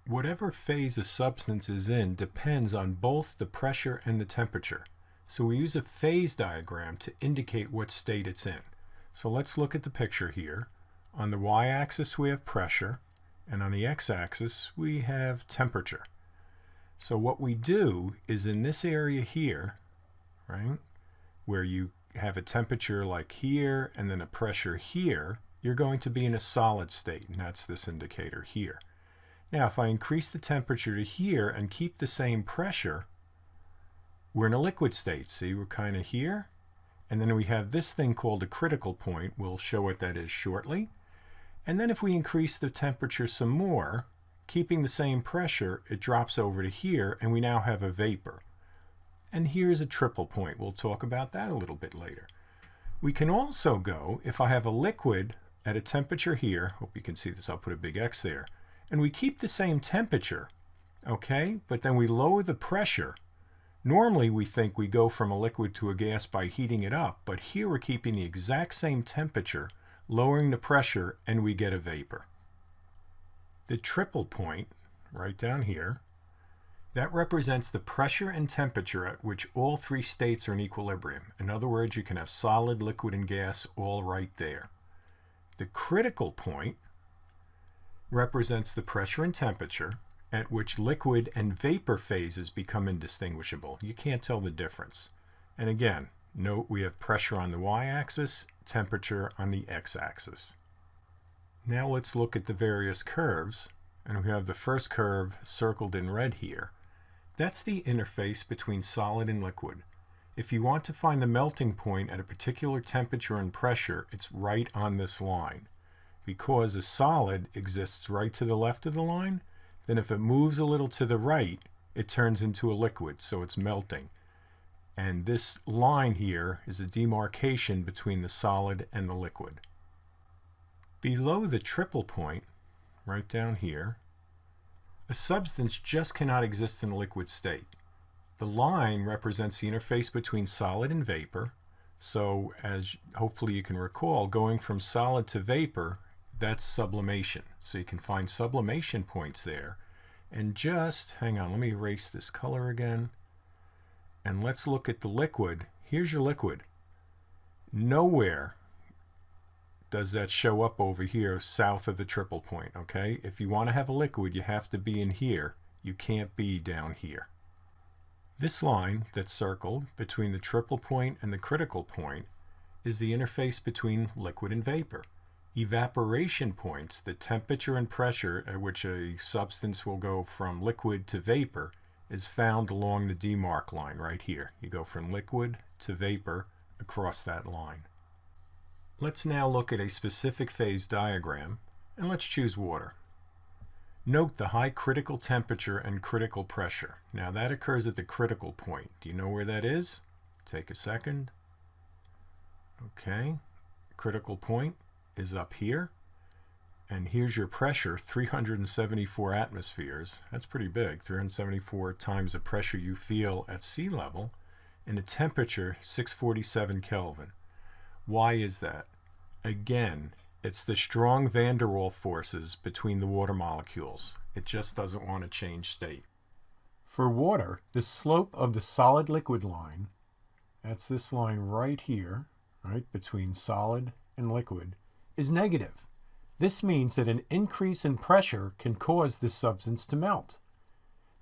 Whatever phase a substance is in depends on both the pressure and the temperature. So we use a phase diagram to indicate what state it's in. So let's look at the picture here. On the y-axis we have pressure, and on the x-axis we have temperature. So what we do is in this area here, right, where you have a temperature like here and then a pressure here, you're going to be in a solid state, and that's this indicator here. Now if I increase the temperature to here and keep the same pressure, we're in a liquid state. See, we're kind of here, and then we have this thing called a critical point. We'll show what that is shortly. And then if we increase the temperature some more, keeping the same pressure, it drops over to here, and we now have a vapor. And here's a triple point. We'll talk about that a little bit later. We can also go, if I have a liquid at a temperature here, hope you can see this, I'll put a big X there, and we keep the same temperature, okay, but then we lower the pressure. Normally we think we go from a liquid to a gas by heating it up, but here we're keeping the exact same temperature, lowering the pressure, and we get a vapor. The triple point, right down here, that represents the pressure and temperature at which all three states are in equilibrium. In other words, you can have solid, liquid, and gas all right there. The critical point represents the pressure and temperature at which liquid and vapor phases become indistinguishable. You can't tell the difference. And again, note we have pressure on the y-axis, temperature on the x-axis. Now let's look at the various curves, and we have the first curve circled in red here. That's the interface between solid and liquid. If you want to find the melting point at a particular temperature and pressure, it's right on this line. Because a solid exists right to the left of the line, then if it moves a little to the right, it turns into a liquid, so it's melting. And this line here is a demarcation between the solid and the liquid. Below the triple point, right down here, a substance just cannot exist in a liquid state. The line represents the interface between solid and vapor. So as hopefully you can recall, going from solid to vapor, that's sublimation. So you can find sublimation points there. And just, hang on, let me erase this color again. And let's look at the liquid. Here's your liquid. Nowhere does that show up over here south of the triple point, okay? If you want to have a liquid, you have to be in here. You can't be down here. This line that's circled between the triple point and the critical point is the interface between liquid and vapor. Evaporation points, the temperature and pressure at which a substance will go from liquid to vapor, is found along the demarc line right here. You go from liquid to vapor across that line. Let's now look at a specific phase diagram, and let's choose water. Note the high critical temperature and critical pressure. Now that occurs at the critical point. Do you know where that is? Take a second. Okay, critical point is up here, and here's your pressure, 374 atmospheres. That's pretty big, 374 times the pressure you feel at sea level, and the temperature 647 Kelvin. Why is that? Again, it's the strong van der Waals forces between the water molecules. It just doesn't want to change state. For water, the slope of the solid liquid line, that's this line right here, right between solid and liquid, is negative. This means that an increase in pressure can cause this substance to melt.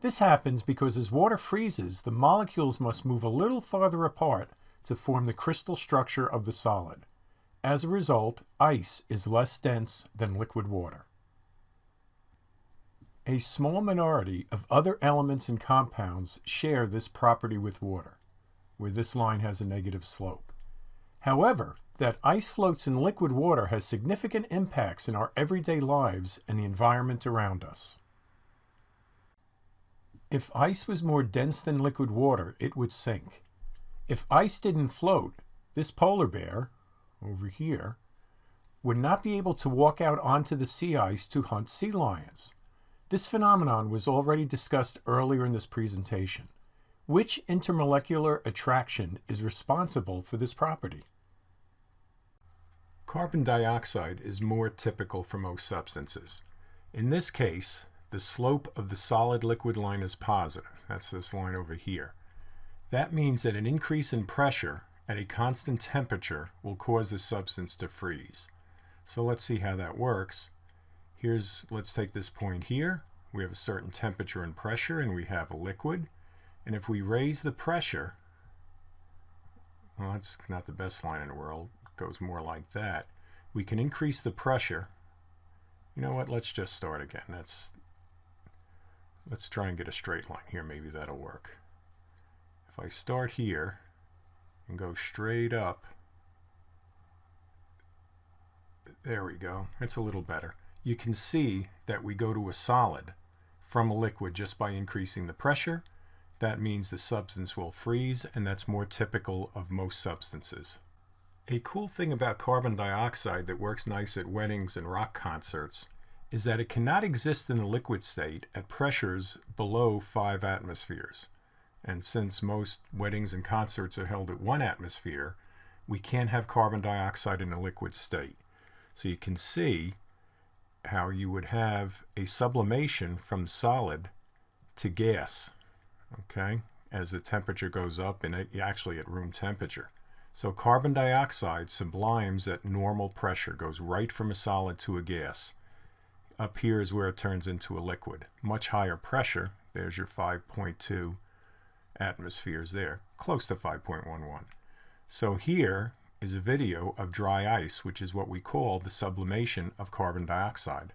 This happens because as water freezes, the molecules must move a little farther apart to form the crystal structure of the solid. As a result, ice is less dense than liquid water. A small minority of other elements and compounds share this property with water, where this line has a negative slope. However, that ice floats in liquid water has significant impacts in our everyday lives and the environment around us. If ice was more dense than liquid water, it would sink. If ice didn't float, this polar bear, over here, would not be able to walk out onto the sea ice to hunt sea lions. This phenomenon was already discussed earlier in this presentation. Which intermolecular attraction is responsible for this property? Carbon dioxide is more typical for most substances. In this case, the slope of the solid-liquid line is positive. That's this line over here. That means that an increase in pressure at a constant temperature will cause the substance to freeze. So let's see how that works. Let's take this point here. We have a certain temperature and pressure, and we have a liquid. And if we raise the pressure, well, that's not the best line in the world. It goes more like that. We can increase the pressure. You know what? Let's just start again. Let's try and get a straight line here. Maybe that'll work. If I start here and go straight up, there we go. It's a little better. You can see that we go to a solid from a liquid just by increasing the pressure. That means the substance will freeze, and that's more typical of most substances. A cool thing about carbon dioxide that works nice at weddings and rock concerts is that it cannot exist in the liquid state at pressures below 5 atmospheres. And since most weddings and concerts are held at 1 atmosphere, we can't have carbon dioxide in a liquid state. So you can see how you would have a sublimation from solid to gas, okay, as the temperature goes up, and actually at room temperature. So carbon dioxide sublimes at normal pressure, goes right from a solid to a gas. Up here is where it turns into a liquid. Much higher pressure, there's your 5.2 atmospheres there, close to 5.11. So here is a video of dry ice, which is what we call the sublimation of carbon dioxide.